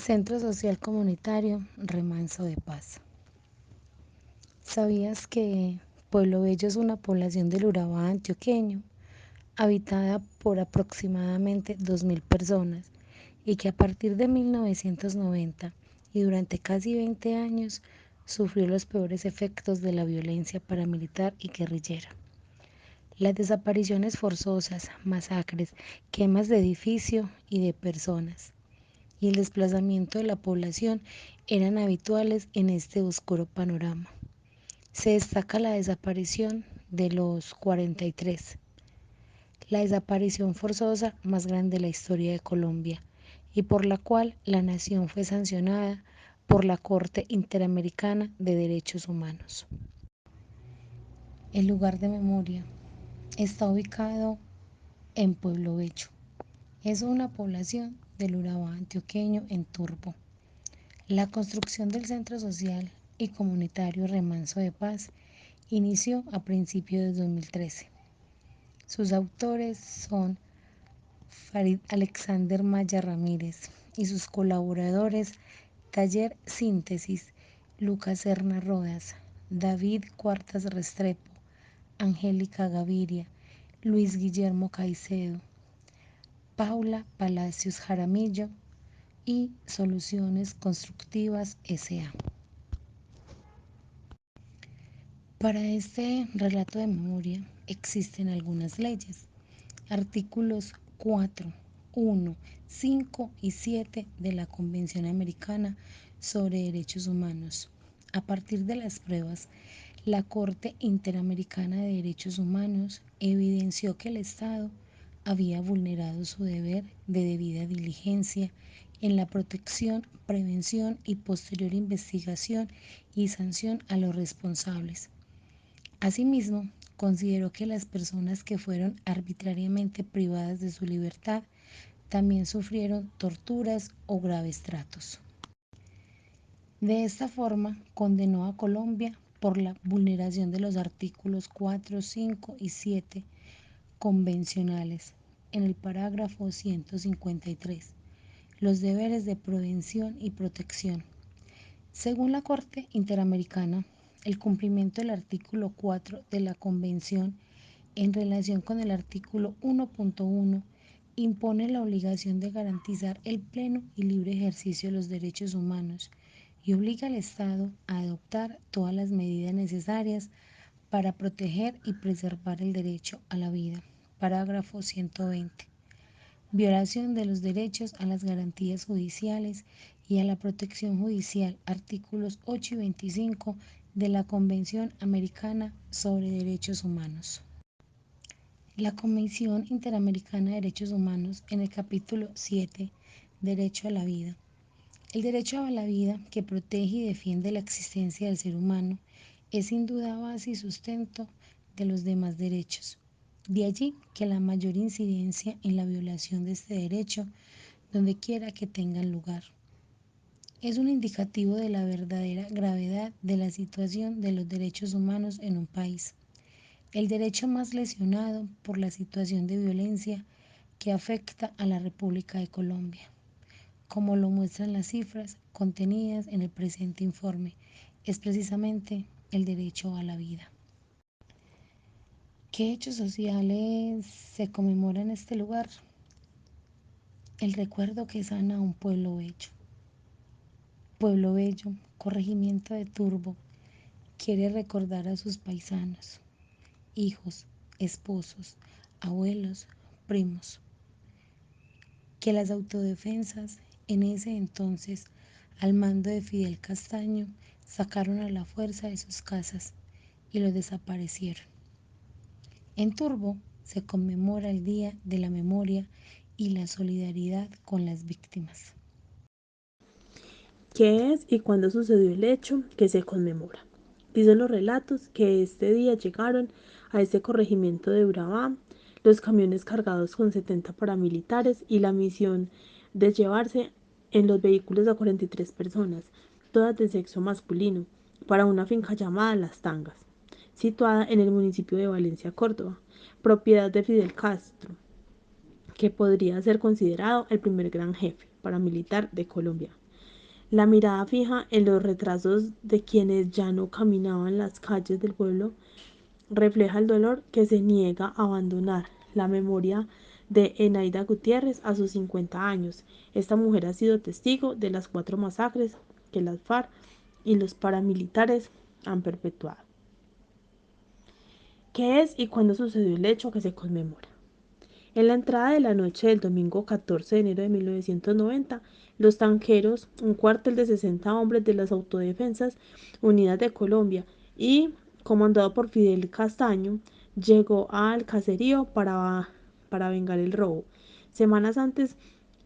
Centro Social Comunitario Remanso de Paz. ¿Sabías que Pueblo Bello es una población del Urabá antioqueño, habitada por aproximadamente 2.000 personas y que a partir de 1990 y durante casi 20 años sufrió los peores efectos de la violencia paramilitar y guerrillera? Las desapariciones forzosas, masacres, quemas de edificio y de personas y el desplazamiento de la población eran habituales en este oscuro panorama. Se destaca la desaparición de los 43, la desaparición forzosa más grande de la historia de Colombia y por la cual la nación fue sancionada por la Corte Interamericana de Derechos Humanos. El lugar de memoria está ubicado en Pueblo Bello. Es una población del Urabá antioqueño en Turbo. La construcción del Centro Social y Comunitario Remanso de Paz inició a principios de 2013. Sus autores son Farid Alexander Maya Ramírez y sus colaboradores Taller Síntesis, Lucas Serna Rodas, David Cuartas Restrepo, Angélica Gaviria, Luis Guillermo Caicedo, Paula Palacios Jaramillo y Soluciones Constructivas S.A. Para este relato de memoria existen algunas leyes, artículos 4, 1, 5 y 7 de la Convención Americana sobre Derechos Humanos. A partir de las pruebas, la Corte Interamericana de Derechos Humanos evidenció que el Estado había vulnerado su deber de debida diligencia en la protección, prevención y posterior investigación y sanción a los responsables. Asimismo, consideró que las personas que fueron arbitrariamente privadas de su libertad también sufrieron torturas o graves tratos. De esta forma, condenó a Colombia por la vulneración de los artículos 4, 5 y 7 convencionales en el parágrafo 153, los deberes de prevención y protección. Según la Corte Interamericana, el cumplimiento del artículo 4 de la Convención en relación con el artículo 1.1 impone la obligación de garantizar el pleno y libre ejercicio de los derechos humanos y obliga al Estado a adoptar todas las medidas necesarias para proteger y preservar el derecho a la vida. Parágrafo 120. Violación de los derechos a las garantías judiciales y a la protección judicial, artículos 8 y 25 de la Convención Americana sobre Derechos Humanos. La Convención Interamericana de Derechos Humanos, en el capítulo 7, Derecho a la Vida. El derecho a la vida, que protege y defiende la existencia del ser humano, es sin duda base y sustento de los demás derechos. De allí que la mayor incidencia en la violación de este derecho, donde quiera que tenga lugar. Es un indicativo de la verdadera gravedad de la situación de los derechos humanos en un país. El derecho más lesionado por la situación de violencia que afecta a la República de Colombia, como lo muestran las cifras contenidas en el presente informe, es precisamente el derecho a la vida. ¿Qué hechos sociales se conmemoran en este lugar? El recuerdo que sana a un pueblo bello. Pueblo Bello, corregimiento de Turbo, quiere recordar a sus paisanos, hijos, esposos, abuelos, primos, que las autodefensas en ese entonces, al mando de Fidel Castaño, sacaron a la fuerza de sus casas y los desaparecieron. En Turbo se conmemora el Día de la Memoria y la solidaridad con las víctimas. ¿Qué es y cuándo sucedió el hecho que se conmemora? Dicen los relatos que este día llegaron a este corregimiento de Urabá los camiones cargados con 70 paramilitares y la misión de llevarse en los vehículos a 43 personas, todas de sexo masculino, para una finca llamada Las Tangas, situada en el municipio de Valencia, Córdoba, propiedad de Fidel Castro, que podría ser considerado el primer gran jefe paramilitar de Colombia. La mirada fija en los retrasos de quienes ya no caminaban las calles del pueblo refleja el dolor que se niega a abandonar la memoria de Enaida Gutiérrez a sus 50 años. Esta mujer ha sido testigo de las 4 masacres que las FARC y los paramilitares han perpetuado. ¿Qué es y cuándo sucedió el hecho que se conmemora? En la entrada de la noche del domingo 14 de enero de 1990, los tanqueros, un cuartel de 60 hombres de las Autodefensas Unidas de Colombia y comandado por Fidel Castaño, llegó al caserío para vengar el robo. Semanas antes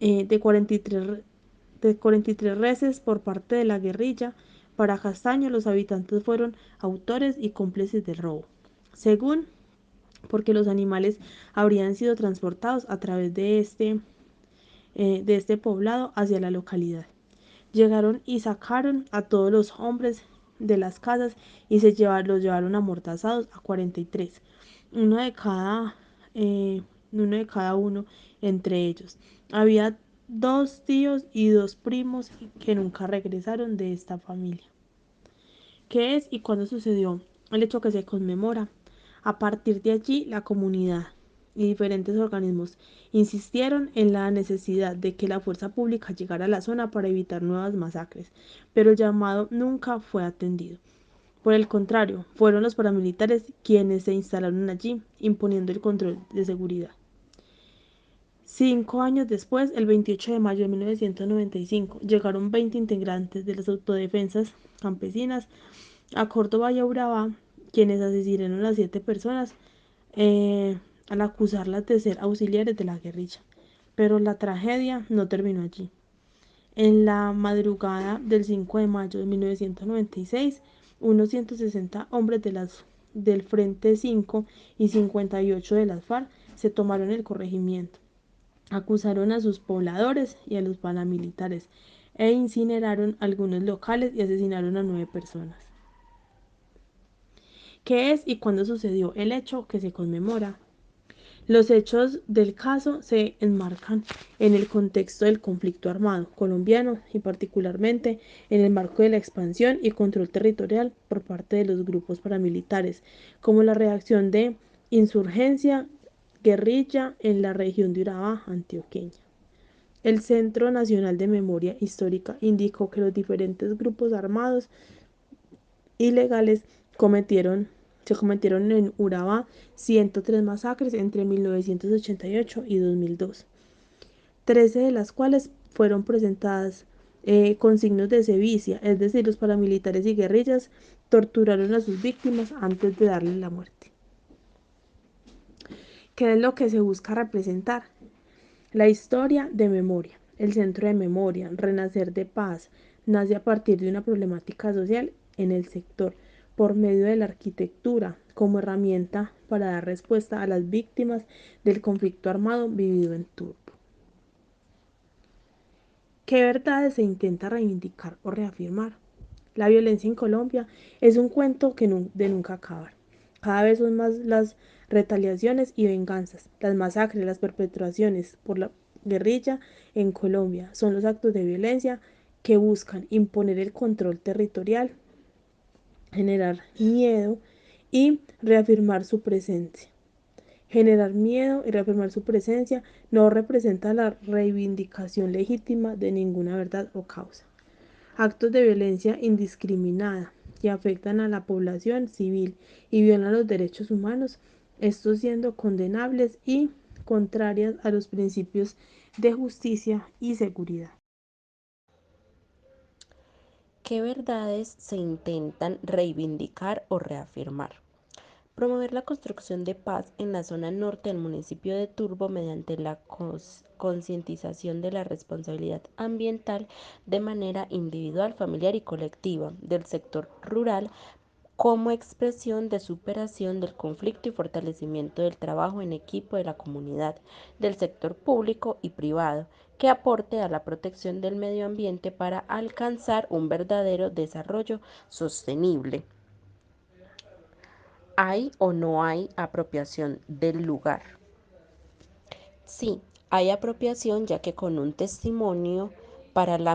de 43 reces por parte de la guerrilla, para Castaño los habitantes fueron autores y cómplices del robo. Según porque los animales habrían sido transportados a través de este poblado hacia la localidad. Llegaron y sacaron a todos los hombres de las casas y los llevaron amordazados a 43, uno de cada, eh, uno de cada uno entre ellos. Había 2 tíos y 2 primos que nunca regresaron de esta familia. ¿Qué es y cuándo sucedió el hecho que se conmemora? A partir de allí, la comunidad y diferentes organismos insistieron en la necesidad de que la fuerza pública llegara a la zona para evitar nuevas masacres, pero el llamado nunca fue atendido. Por el contrario, fueron los paramilitares quienes se instalaron allí, imponiendo el control de seguridad. 5 años después, el 28 de mayo de 1995, llegaron 20 integrantes de las autodefensas campesinas a Córdoba y a Urabá, quienes asesinaron a 7 personas al acusarlas de ser auxiliares de la guerrilla. Pero la tragedia no terminó allí. En la madrugada del 5 de mayo de 1996, unos 160 hombres del Frente 5 y 58 de las FARC se tomaron el corregimiento, acusaron a sus pobladores y a los paramilitares e incineraron algunos locales y asesinaron a 9 personas. ¿Qué es y cuándo sucedió el hecho que se conmemora? Los hechos del caso se enmarcan en el contexto del conflicto armado colombiano y particularmente en el marco de la expansión y control territorial por parte de los grupos paramilitares, como la reacción de insurgencia guerrilla en la región de Urabá, antioqueña. El Centro Nacional de Memoria Histórica indicó que los diferentes grupos armados ilegales cometieron se cometieron en Urabá 103 masacres entre 1988 y 2002, 13 de las cuales fueron presentadas con signos de sevicia, es decir, los paramilitares y guerrillas torturaron a sus víctimas antes de darles la muerte. ¿Qué es lo que se busca representar? La historia de memoria. El Centro de Memoria, Renacer de Paz, nace a partir de una problemática social en el sector por medio de la arquitectura como herramienta para dar respuesta a las víctimas del conflicto armado vivido en Turbo. ¿Qué verdades se intenta reivindicar o reafirmar? La violencia en Colombia es un cuento de nunca acabar. Cada vez son más las retaliaciones y venganzas, las masacres, las perpetraciones por la guerrilla en Colombia. Son los actos de violencia que buscan imponer el control territorial, generar miedo y reafirmar su presencia. Generar miedo y reafirmar su presencia no representa la reivindicación legítima de ninguna verdad o causa. Actos de violencia indiscriminada que afectan a la población civil y violan los derechos humanos, estos siendo condenables y contrarias a los principios de justicia y seguridad. ¿Qué verdades se intentan reivindicar o reafirmar? Promover la construcción de paz en la zona norte del municipio de Turbo mediante la concientización de la responsabilidad ambiental de manera individual, familiar y colectiva del sector rural como expresión de superación del conflicto y fortalecimiento del trabajo en equipo de la comunidad, del sector público y privado, que aporte a la protección del medio ambiente para alcanzar un verdadero desarrollo sostenible. ¿Hay o no hay apropiación del lugar? Sí, hay apropiación ya que con un testimonio Para la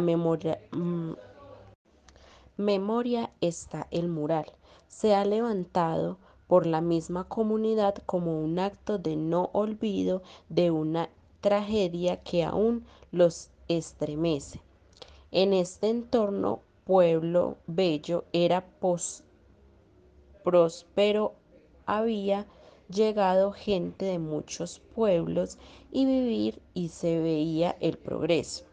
memoria está el mural. Se ha levantado por la misma comunidad como un acto de no olvido de una tragedia que aún los estremece. En este entorno, pueblo bello era próspero, había llegado gente de muchos pueblos y vivir y se veía el progreso.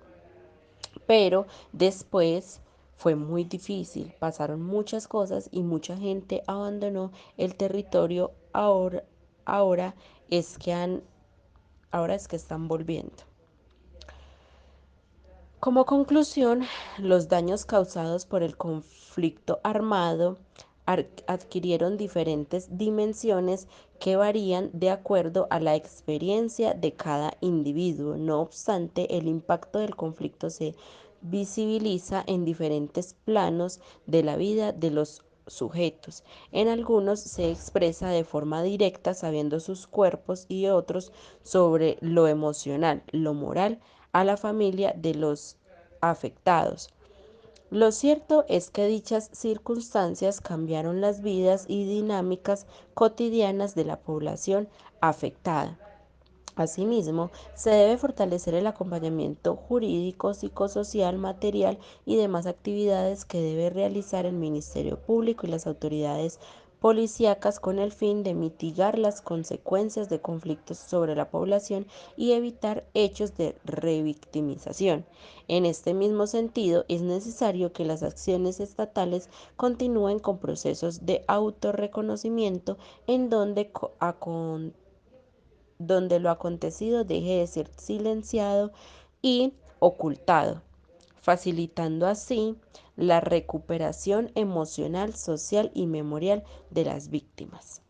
Pero después fue muy difícil, pasaron muchas cosas y mucha gente abandonó el territorio. Ahora es que ahora es que están volviendo. Como conclusión, los daños causados por el conflicto armado adquirieron diferentes dimensiones que varían de acuerdo a la experiencia de cada individuo. No obstante, el impacto del conflicto se visibiliza en diferentes planos de la vida de los sujetos. En algunos se expresa de forma directa sabiendo sus cuerpos y otros sobre lo emocional, lo moral, a la familia de los afectados. Lo cierto es que dichas circunstancias cambiaron las vidas y dinámicas cotidianas de la población afectada. Asimismo, se debe fortalecer el acompañamiento jurídico, psicosocial, material y demás actividades que debe realizar el Ministerio Público y las autoridades policíacas con el fin de mitigar las consecuencias de conflictos sobre la población y evitar hechos de revictimización. En este mismo sentido, es necesario que las acciones estatales continúen con procesos de autorreconocimiento en donde lo acontecido deje de ser silenciado y ocultado, facilitando así la recuperación emocional, social y memorial de las víctimas.